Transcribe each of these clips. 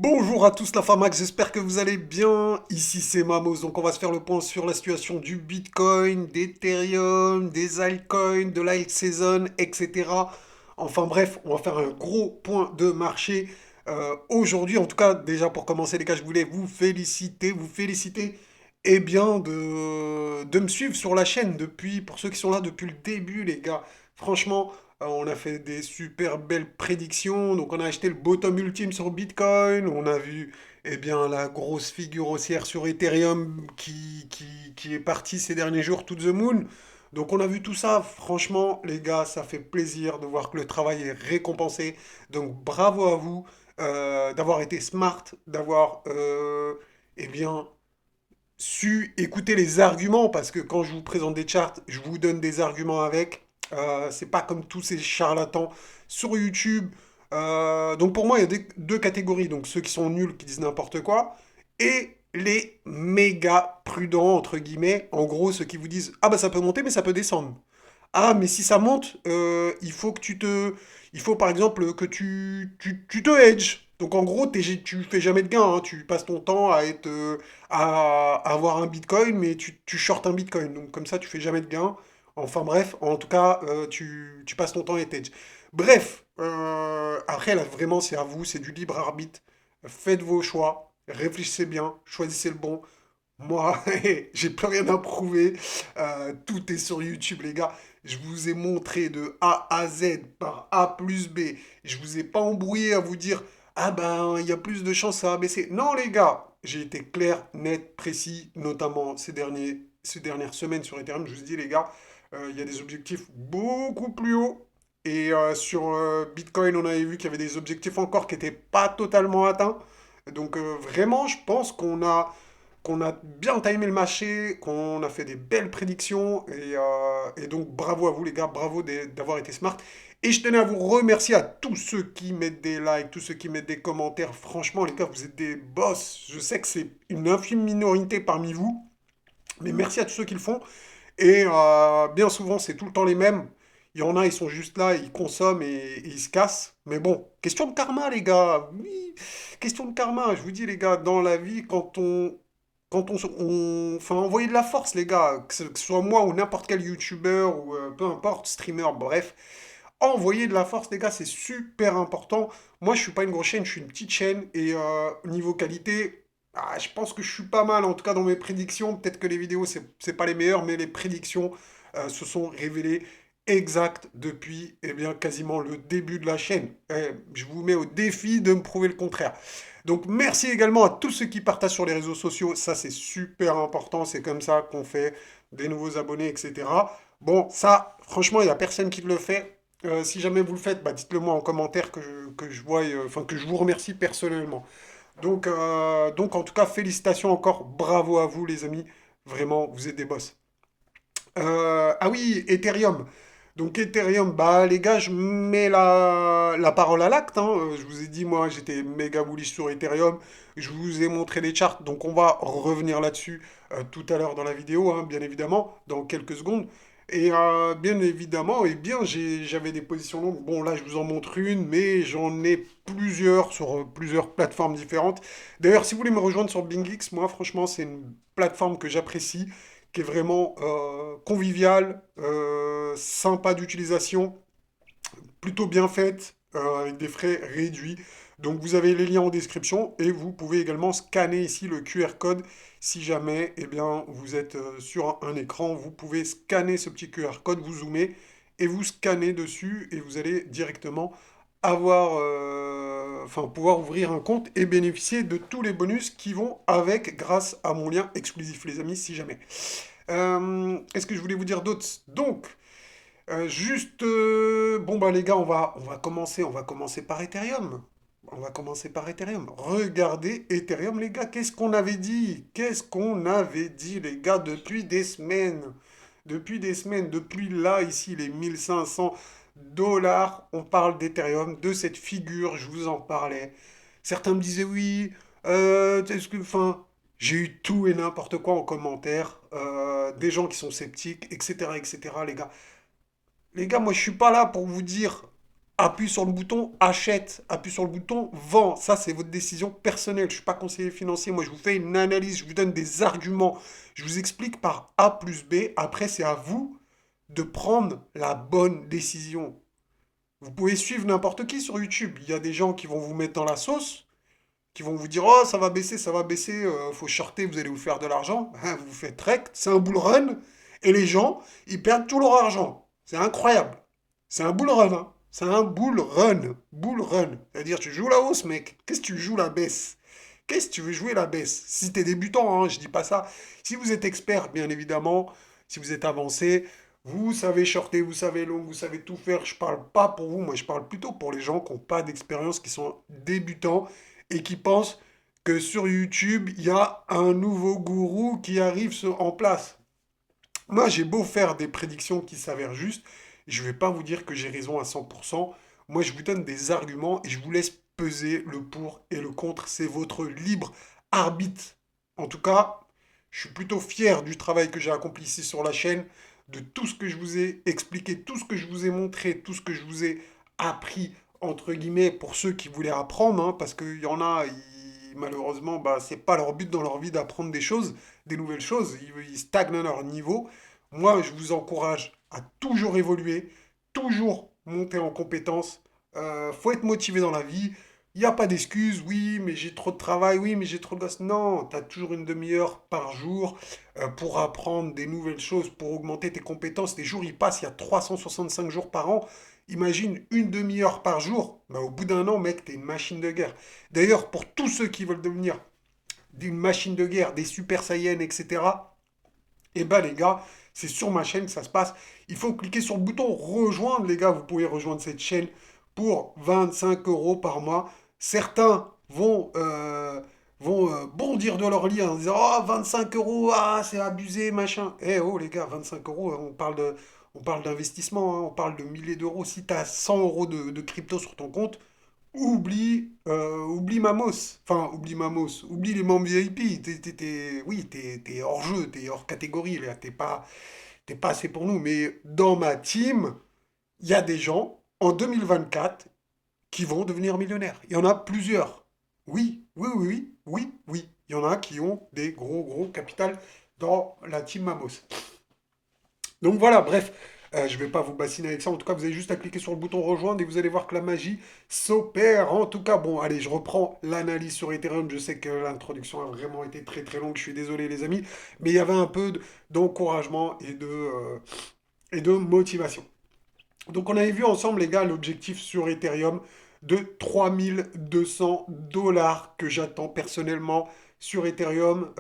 Bonjour à tous la Famax, j'espère que vous allez bien. Ici c'est Mamos, donc on va se faire le point sur la situation du Bitcoin, d'Ethereum, des altcoins, de la season, etc. Enfin bref, on va faire un gros point de marché aujourd'hui. En tout cas, déjà pour commencer les gars, je voulais vous féliciter bien de me suivre sur la chaîne depuis, pour ceux qui sont là depuis le début les gars. Franchement, on a fait des super belles prédictions. Donc, on a acheté le bottom ultime sur Bitcoin. On a vu la grosse figure haussière sur Ethereum qui est partie ces derniers jours, to the moon. Donc, on a vu tout ça. Franchement, les gars, ça fait plaisir de voir que le travail est récompensé. Donc, bravo à vous d'avoir été smart, d'avoir eh bien, su écouter les arguments, parce que quand je vous présente des charts, je vous donne des arguments avec. C'est pas comme tous ces charlatans sur YouTube. Donc pour moi, il y a deux catégories. Donc ceux qui sont nuls, qui disent n'importe quoi, et les méga prudents, entre guillemets. En gros, ceux qui vous disent, ah bah ça peut monter, mais ça peut descendre. Ah, mais si ça monte, il faut par exemple que tu te hedges. Donc en gros, tu fais jamais de gain, hein. Tu passes ton temps à avoir un Bitcoin, mais tu shortes un Bitcoin. Donc comme ça, tu fais jamais de gain. Enfin bref, en tout cas, tu passes ton temps à être hedge. Bref, après là vraiment c'est à vous, c'est du libre arbitre. Faites vos choix, réfléchissez bien, choisissez le bon. Moi, j'ai plus rien à prouver. Tout est sur YouTube, les gars. Je vous ai montré de A à Z par A plus B. Je vous ai pas embrouillé à vous dire, ah ben, il y a plus de chances à baisser. Non, les gars, j'ai été clair, net, précis, notamment ces dernières semaines sur Ethereum. Je vous ai dit, les gars, il y a des objectifs beaucoup plus hauts. Et sur Bitcoin, on avait vu qu'il y avait des objectifs encore qui n'étaient pas totalement atteints. Donc vraiment, je pense qu'on a bien timé le marché, qu'on a fait des belles prédictions. Et donc, bravo à vous, les gars. Bravo d'avoir été smart. Et je tenais à vous remercier à tous ceux qui mettent des likes, tous ceux qui mettent des commentaires. Franchement, les gars, vous êtes des boss. Je sais que c'est une infime minorité parmi vous. Mais merci à tous ceux qui le font. Et bien souvent, c'est tout le temps les mêmes. Il y en a, ils sont juste là, ils consomment et ils se cassent. Mais bon, question de karma, les gars. Oui, question de karma. Je vous dis, les gars, dans la vie, enfin, envoyez de la force, les gars. Que ce soit moi ou n'importe quel YouTuber ou peu importe, streamer, bref. Envoyez de la force, les gars, c'est super important. Moi, je suis pas une grosse chaîne, je suis une petite chaîne. Et niveau qualité, je pense que je suis pas mal, en tout cas dans mes prédictions. Peut-être que les vidéos, c'est pas les meilleures, mais les prédictions se sont révélées exactes depuis quasiment le début de la chaîne. Je vous mets au défi de me prouver le contraire. Donc merci également à tous ceux qui partagent sur les réseaux sociaux. Ça, c'est super important. C'est comme ça qu'on fait des nouveaux abonnés, etc. Bon, ça, franchement, il n'y a personne qui le fait. Si jamais vous le faites, bah, dites-le moi en commentaire que je vois, enfin que je vous remercie personnellement. Donc en tout cas, félicitations encore, bravo à vous les amis, vraiment, vous êtes des boss. Ah oui, Ethereum. Donc Ethereum, bah les gars, je mets la parole à l'acte, hein. Je vous ai dit, moi, j'étais méga bullish sur Ethereum. Je vous ai montré les charts, donc on va revenir là-dessus tout à l'heure dans la vidéo, hein, bien évidemment, dans quelques secondes. Et bien évidemment, j'avais des positions longues. Bon, là, je vous en montre une, mais j'en ai plusieurs sur plusieurs plateformes différentes. D'ailleurs, si vous voulez me rejoindre sur BingX, moi, franchement, c'est une plateforme que j'apprécie, qui est vraiment conviviale, sympa d'utilisation, plutôt bien faite, avec des frais réduits. Donc vous avez les liens en description et vous pouvez également scanner ici le QR code si jamais vous êtes sur un écran. Vous pouvez scanner ce petit QR code, vous zoomez et vous scannez dessus et vous allez directement pouvoir ouvrir un compte et bénéficier de tous les bonus qui vont avec grâce à mon lien exclusif les amis si jamais. Est-ce que je voulais vous dire d'autres? Donc, bon bah les gars, on va commencer par Ethereum. On va commencer par Ethereum. Regardez Ethereum, les gars, qu'est-ce qu'on avait dit? Qu'est-ce qu'on avait dit, les gars, depuis des semaines? Depuis des semaines, depuis là, ici, les 1 500 $, on parle d'Ethereum, de cette figure, je vous en parlais. Certains me disaient oui, enfin, j'ai eu tout et n'importe quoi en commentaire, des gens qui sont sceptiques, etc., etc., les gars. Les gars, moi je suis pas là pour vous dire, appuie sur le bouton achète, appuie sur le bouton vend. Ça, c'est votre décision personnelle. Je ne suis pas conseiller financier. Moi, je vous fais une analyse, je vous donne des arguments. Je vous explique par A plus B. Après, c'est à vous de prendre la bonne décision. Vous pouvez suivre n'importe qui sur YouTube. Il y a des gens qui vont vous mettre dans la sauce, qui vont vous dire oh ça va baisser, faut shorter, vous allez vous faire de l'argent. Hein, vous faites trek, c'est un bull run, et les gens, ils perdent tout leur argent. C'est incroyable. C'est un bull run, hein. C'est un bull run. Bull run. C'est-à-dire, tu joues la hausse, mec. Qu'est-ce que tu joues la baisse? Qu'est-ce que tu veux jouer la baisse? Si t'es débutant, hein, je dis pas ça. Si vous êtes expert, bien évidemment, si vous êtes avancé, vous savez shorter, vous savez long, vous savez tout faire. Je parle pas pour vous, moi je parle plutôt pour les gens qui n'ont pas d'expérience, qui sont débutants et qui pensent que sur YouTube, il y a un nouveau gourou qui arrive en place. Moi, j'ai beau faire des prédictions qui s'avèrent justes, je ne vais pas vous dire que j'ai raison à 100%. Moi, je vous donne des arguments et je vous laisse peser le pour et le contre. C'est votre libre arbitre. En tout cas, je suis plutôt fier du travail que j'ai accompli ici sur la chaîne, de tout ce que je vous ai expliqué, tout ce que je vous ai montré, tout ce que je vous ai appris, entre guillemets, pour ceux qui voulaient apprendre, hein, parce qu'il y en a, malheureusement, bah, c'est pas leur but dans leur vie d'apprendre des choses, des nouvelles choses, ils stagnent à leur niveau. Moi, je vous encourage à toujours évoluer, toujours monter en compétences. Faut être motivé dans la vie. Il n'y a pas d'excuses. Oui, mais j'ai trop de travail. Oui, mais j'ai trop de gosses. Non, tu as toujours une demi-heure par jour pour apprendre des nouvelles choses, pour augmenter tes compétences. Les jours, ils passent. Il y a 365 jours par an. Imagine une demi-heure par jour. Bah, au bout d'un an, mec, tu es une machine de guerre. D'ailleurs, pour tous ceux qui veulent devenir une machine de guerre, des super saiyans, etc., eh ben les gars, c'est sur ma chaîne que ça se passe. Il faut cliquer sur le bouton rejoindre, les gars. Vous pouvez rejoindre cette chaîne pour 25 euros par mois. Certains vont bondir de leur lit en disant oh, 25 euros, ah, c'est abusé, machin. Eh oh, les gars, 25 euros, on parle d'investissement, hein, on parle de milliers d'euros. Si tu as 100 euros de crypto sur ton compte, oublie Mamos. Enfin, oublie Mamos. Oublie les membres VIP. Oui, t'es hors jeu, t'es hors catégorie, là. T'es pas assez pour nous. Mais dans ma team, il y a des gens, en 2024, qui vont devenir millionnaires. Il y en a plusieurs. Oui, oui, oui, oui, oui, oui. Il y en a qui ont des gros, gros capitals dans la team Mamos. Donc voilà, bref, je ne vais pas vous bassiner avec ça. En tout cas, vous avez juste à cliquer sur le bouton rejoindre et vous allez voir que la magie s'opère. En tout cas, bon, allez, je reprends l'analyse sur Ethereum. Je sais que l'introduction a vraiment été très très longue. Je suis désolé, les amis, mais il y avait un peu d'encouragement et de motivation. Donc, on avait vu ensemble, les gars, l'objectif sur Ethereum de 3200 $ que j'attends personnellement sur Ethereum.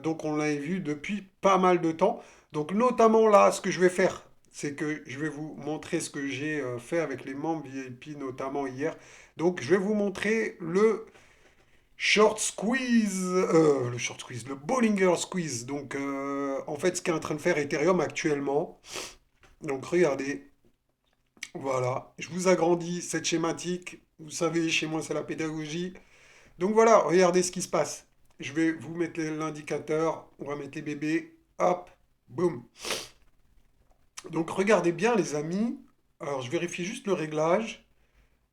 Donc, on l'avait vu depuis pas mal de temps. Donc, notamment là, ce que je vais faire, c'est que je vais vous montrer ce que j'ai fait avec les membres VIP, notamment hier. Donc, je vais vous montrer le short squeeze, le Bollinger Squeeze. Donc, en fait, ce qu'est en train de faire Ethereum actuellement. Donc, regardez. Voilà, je vous agrandis cette schématique. Vous savez, chez moi, c'est la pédagogie. Donc voilà, regardez ce qui se passe. Je vais vous mettre l'indicateur. On va mettre les bébés. Hop, boum. Donc regardez bien, les amis. Alors, je vérifie juste le réglage.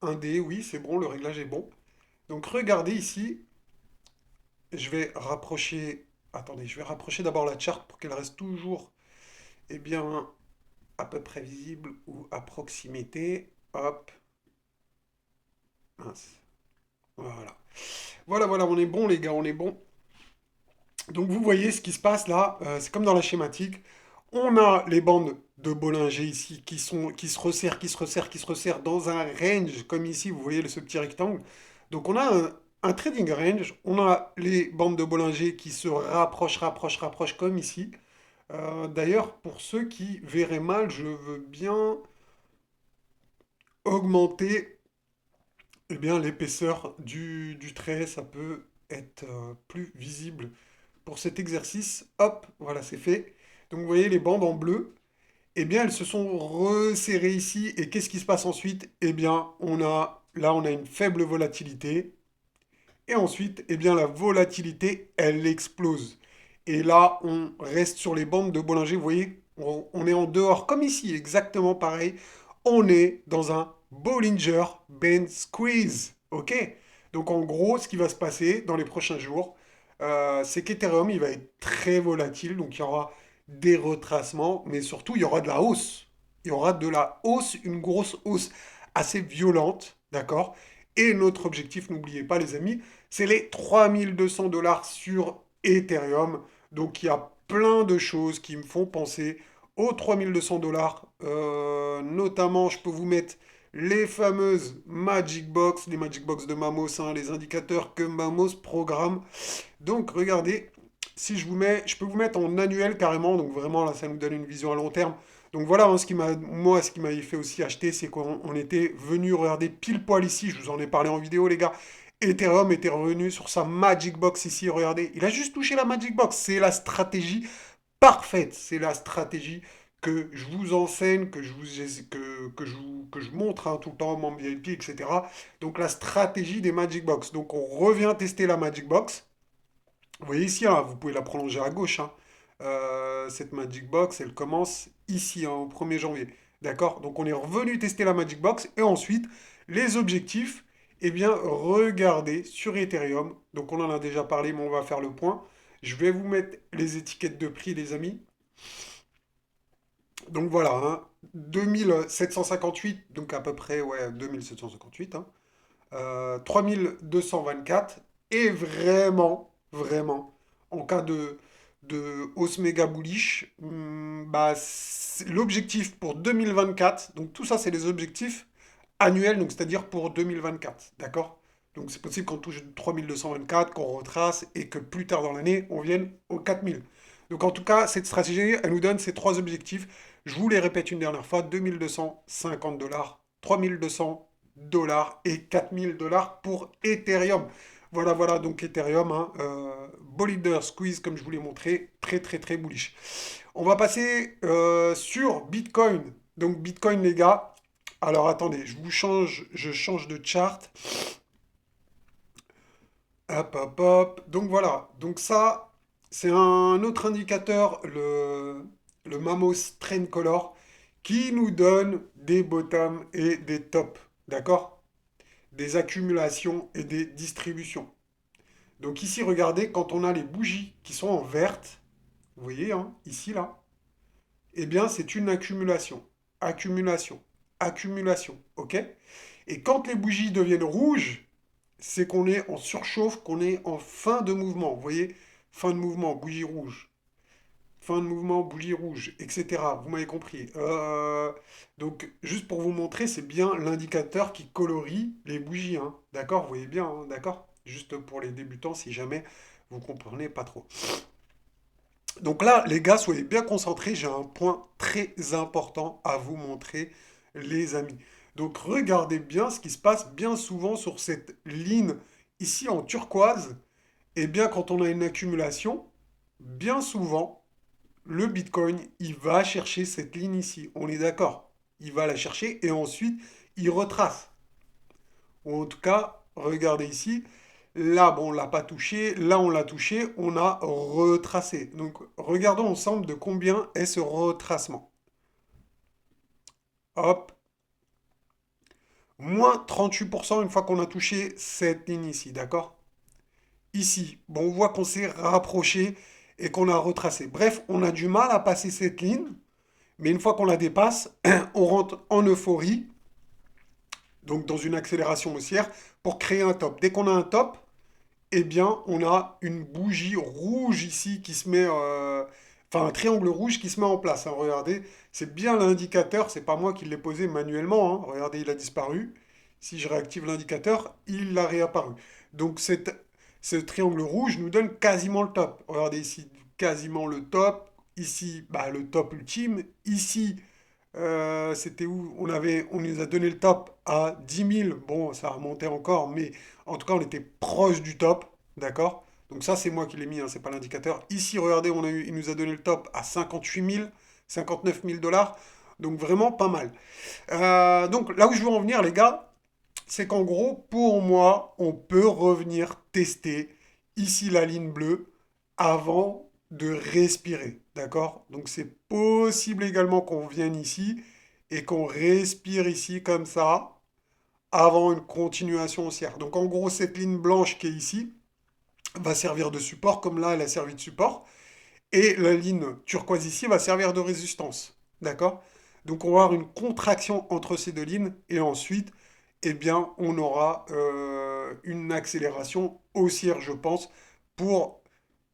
1D, oui, c'est bon, le réglage est bon. Donc regardez ici. Je vais rapprocher. Attendez, je vais rapprocher d'abord la charte pour qu'elle reste toujours, eh bien, à peu près visible ou à proximité. Hop, mince. Voilà. Voilà, voilà, on est bon, les gars, on est bon. Donc, vous voyez ce qui se passe là, c'est comme dans la schématique. On a les bandes de Bollinger ici qui se resserrent, qui se resserrent, qui se resserrent dans un range, comme ici, vous voyez ce petit rectangle. Donc, on a un trading range. On a les bandes de Bollinger qui se rapprochent, rapprochent, rapprochent, comme ici. D'ailleurs, pour ceux qui verraient mal, je veux bien augmenter eh bien, l'épaisseur du trait. Ça peut être plus visible pour cet exercice. Hop, voilà, c'est fait. Donc vous voyez les bandes en bleu, eh bien elles se sont resserrées ici. Et qu'est-ce qui se passe ensuite? Eh bien, on a une faible volatilité. Et ensuite, eh bien la volatilité, elle explose. Et là, on reste sur les bandes de Bollinger. Vous voyez, on est en dehors, comme ici, exactement pareil. On est dans un Bollinger Band Squeeze. Ok? Donc en gros, ce qui va se passer dans les prochains jours, c'est qu'Ethereum, il va être très volatile. Donc il y aura des retracements, mais surtout, il y aura de la hausse. Il y aura de la hausse, une grosse hausse assez violente. D'accord? Et notre objectif, n'oubliez pas les amis, c'est les 3200 $ sur Ethereum. Donc il y a plein de choses qui me font penser aux 3200 $. Notamment, je peux vous mettre les fameuses Magic Box, les Magic Box de Mamos, hein, les indicateurs que Mamos programme. Donc regardez, si je vous mets, je peux vous mettre en annuel carrément, donc vraiment là ça nous donne une vision à long terme. Donc voilà, hein, moi ce qui m'avait fait aussi acheter, c'est qu'on était venu regarder pile poil ici, je vous en ai parlé en vidéo les gars. Ethereum était revenu sur sa Magic Box ici, regardez, il a juste touché la Magic Box, c'est la stratégie parfaite. C'est la stratégie que je vous enseigne, que je montre hein, tout le temps, membre VIP, etc. Donc la stratégie des Magic Box. Donc on revient tester la Magic Box. Vous voyez ici, hein, vous pouvez la prolonger à gauche, hein. Cette Magic Box, elle commence ici, hein, au 1er janvier. D'accord? Donc on est revenu tester la Magic Box. Et ensuite, les objectifs, eh bien, regardez sur Ethereum. Donc on en a déjà parlé, mais on va faire le point. Je vais vous mettre les étiquettes de prix, les amis. Donc voilà, hein, 2758, donc à peu près, ouais, 2758, hein, 3224, et vraiment, vraiment, en cas de hausse méga bullish, bah, l'objectif pour 2024, donc tout ça c'est les objectifs annuels, donc c'est-à-dire pour 2024, d'accord? Donc c'est possible qu'on touche 3224, qu'on retrace, et que plus tard dans l'année, on vienne aux 4000. Donc en tout cas, cette stratégie, elle nous donne ces trois objectifs. Je vous les répète une dernière fois, 2250 $, 3200 $ et 4000 $ pour Ethereum. Voilà, voilà, donc Ethereum, hein, Bollinger Squeeze, comme je vous l'ai montré, très, très, très bullish. On va passer sur Bitcoin. Donc Bitcoin, les gars. Alors attendez, je change de chart. Hop, hop, hop. Donc voilà. Donc ça, c'est un autre indicateur, le Mamos Trend Color, qui nous donne des bottoms et des tops. D'accord? Des accumulations et des distributions. Donc ici, regardez, quand on a les bougies qui sont en verte, vous voyez, hein, ici, là, eh bien, c'est une accumulation. Accumulation. Accumulation. OK? Et quand les bougies deviennent rouges, c'est qu'on est en surchauffe, qu'on est en fin de mouvement. Vous voyez? Fin de mouvement, bougie rouge. Fin de mouvement, bougie rouge, etc. Vous m'avez compris. Donc, juste pour vous montrer, c'est bien l'indicateur qui colorie les bougies, hein. D'accord? Vous voyez bien, hein, d'accord? Juste pour les débutants, si jamais vous comprenez pas trop. Donc là, les gars, soyez bien concentrés. J'ai un point très important à vous montrer, les amis. Donc regardez bien ce qui se passe bien souvent sur cette ligne ici en turquoise. Et bien quand on a une accumulation, bien souvent, le Bitcoin, il va chercher cette ligne ici. On est d'accord. Il va la chercher et ensuite, il retrace. Ou en tout cas, regardez ici. Là, bon, on l'a pas touché. Là, on l'a touché. On a retracé. Donc, regardons ensemble de combien est ce retracement. Hop. Moins 38% une fois qu'on a touché cette ligne ici. D'accord? Ici, bon, on voit qu'on s'est rapproché et qu'on a retracé. Bref, on a du mal à passer cette ligne. Mais une fois qu'on la dépasse, on rentre en euphorie. Donc, dans une accélération haussière pour créer un top. Dès qu'on a un top, eh bien, on a une bougie rouge ici qui se met, enfin un triangle rouge qui se met en place, hein. Regardez, c'est bien l'indicateur, c'est pas moi qui l'ai posé manuellement, hein. Regardez, il a disparu. Si je réactive l'indicateur, il a réapparu. Donc ce triangle rouge nous donne quasiment le top. Regardez ici, quasiment le top. Ici, bah, le top ultime. Ici, c'était où on nous a donné le top à 10 000. Bon, ça a remonté encore, mais en tout cas, on était proche du top. D'accord? Donc ça, c'est moi qui l'ai mis, hein, c'est pas l'indicateur. Ici, regardez, il nous a donné le top à 58 000, 59 000 $. Donc vraiment pas mal. Donc là où je veux en venir, les gars, c'est qu'en gros, pour moi, on peut revenir tester ici la ligne bleue avant de respirer. D'accord? Donc c'est possible également qu'on vienne ici et qu'on respire ici comme ça. avant une continuation haussière. Donc en gros, cette ligne blanche qui est ici va servir de support, comme là, elle a servi de support. Et la ligne turquoise ici va servir de résistance. D'accord? Donc on va avoir une contraction entre ces deux lignes et ensuite, eh bien, on aura une accélération haussière, je pense, pour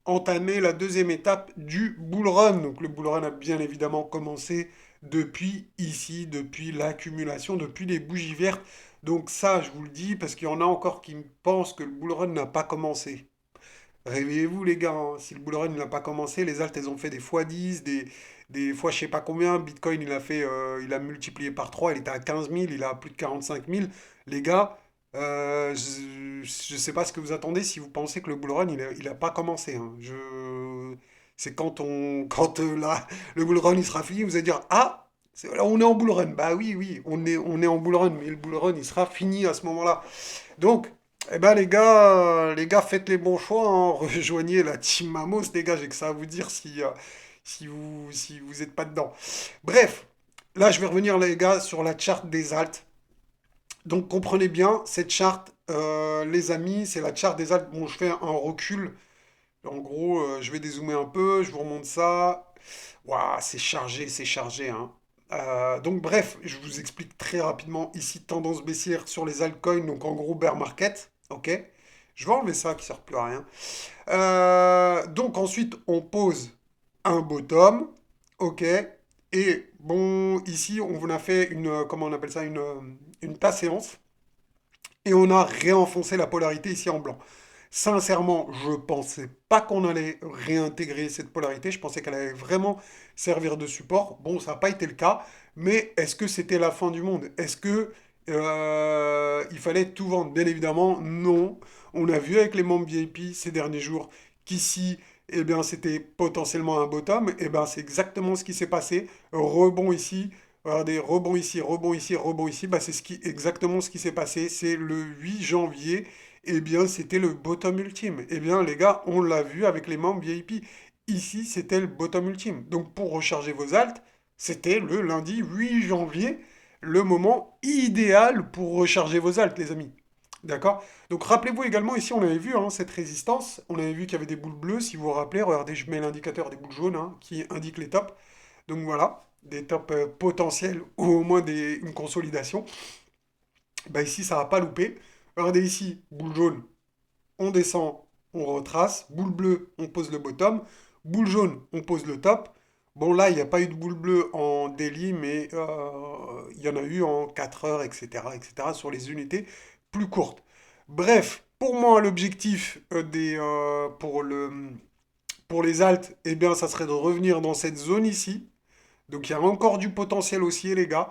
entamer la deuxième étape du bull run. Donc le bull run a bien évidemment commencé depuis ici, depuis l'accumulation, depuis les bougies vertes. Donc ça, je vous le dis, parce qu'il y en a encore qui pensent que le bull run n'a pas commencé. Réveillez-vous les gars, hein. Si le bull run n'a pas commencé, les alts elles ont fait des fois 10, des fois je sais pas combien. Bitcoin il a multiplié par 3, il était à 15 000, il a plus de 45 000. Les gars, je sais pas ce que vous attendez si vous pensez que le bull run il a pas commencé, hein. C'est quand là, le bull run il sera fini, vous allez dire ah, là, on est en bull run. Bah oui, oui, on est en bull run, mais le bull run il sera fini à ce moment-là. Donc, eh ben les gars, faites les bons choix, hein. Rejoignez la team Mamos, les gars, j'ai que ça à vous dire si vous êtes pas dedans. Bref, là je vais revenir les gars sur la charte des alts. Donc comprenez bien, cette charte, les amis, c'est la charte des alts. Bon, je fais un recul. En gros, je vais dézoomer un peu, je vous remonte ça. Waouh, c'est chargé, hein. Donc bref, je vous explique très rapidement ici tendance baissière sur les altcoins, donc en gros bear market, ok? Je vais enlever ça qui sert plus à rien. Donc ensuite on pose un bottom, ok? Et bon, ici on a fait comment on appelle ça, une tasse séance, et on a réenfoncé la polarité ici en blanc. Sincèrement, je pensais pas qu'on allait réintégrer cette polarité. Je pensais qu'elle allait vraiment servir de support. Bon, ça n'a pas été le cas. Mais est-ce que c'était la fin du monde? Est-ce que il fallait tout vendre? Bien évidemment, non. On a vu avec les membres VIP ces derniers jours qu'ici, eh bien, c'était potentiellement un bottom. Eh bien, c'est exactement ce qui s'est passé. Rebond ici. Regardez, rebond ici, rebond ici, rebond ici. Bah, exactement ce qui s'est passé. C'est le 8 janvier. Eh bien, c'était le bottom ultime. Eh bien, les gars, on l'a vu avec les membres VIP. Ici, c'était le bottom ultime. Donc, pour recharger vos alts, c'était le lundi 8 janvier, le moment idéal pour recharger vos alts, les amis. D'accord? Donc, rappelez-vous également, ici, on avait vu hein, cette résistance. On avait vu qu'il y avait des boules bleues, si vous vous rappelez. Regardez, je mets l'indicateur des boules jaunes hein, qui indique les tops. Donc, voilà, des tops potentiels ou au moins une consolidation. Bah, ici, ça va pas louper. Regardez ici, boule jaune, on descend, on retrace. Boule bleue, on pose le bottom. Boule jaune, on pose le top. Bon, là, il n'y a pas eu de boule bleue en daily, mais il y en a eu en 4 heures, etc., sur les unités plus courtes. Bref, pour moi, l'objectif pour les alts, eh bien, ça serait de revenir dans cette zone ici. Donc, il y a encore du potentiel haussier, les gars.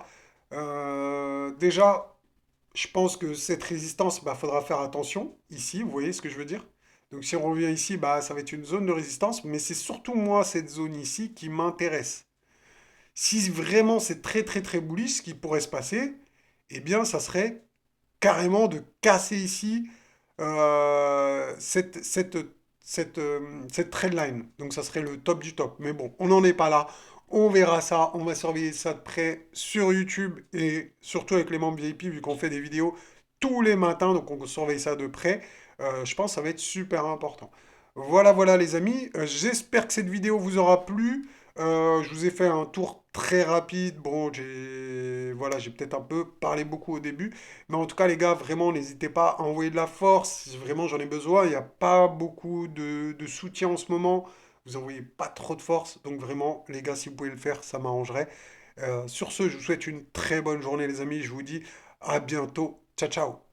Déjà, je pense que cette résistance, bah, faudra faire attention ici, vous voyez ce que je veux dire? Donc si on revient ici, bah, ça va être une zone de résistance, mais c'est surtout moi, cette zone ici, qui m'intéresse. Si vraiment c'est très très très bullish, ce qui pourrait se passer, eh bien ça serait carrément de casser ici euh, cette, cette, cette trendline. Donc ça serait le top du top. Mais bon, on n'en est pas là. On verra ça, on va surveiller ça de près sur YouTube et surtout avec les membres VIP vu qu'on fait des vidéos tous les matins, donc on surveille ça de près. Je pense que ça va être super important. Voilà, voilà les amis. J'espère que cette vidéo vous aura plu. Je vous ai fait un tour très rapide. Bon, j'ai peut-être un peu parlé beaucoup au début. Mais en tout cas, les gars, vraiment, n'hésitez pas à envoyer de la force. Vraiment, j'en ai besoin. Il n'y a pas beaucoup de soutien en ce moment. Vous envoyez pas trop de force. Donc vraiment, les gars, si vous pouvez le faire, ça m'arrangerait. Sur ce, je vous souhaite une très bonne journée, les amis. Je vous dis à bientôt. Ciao, ciao.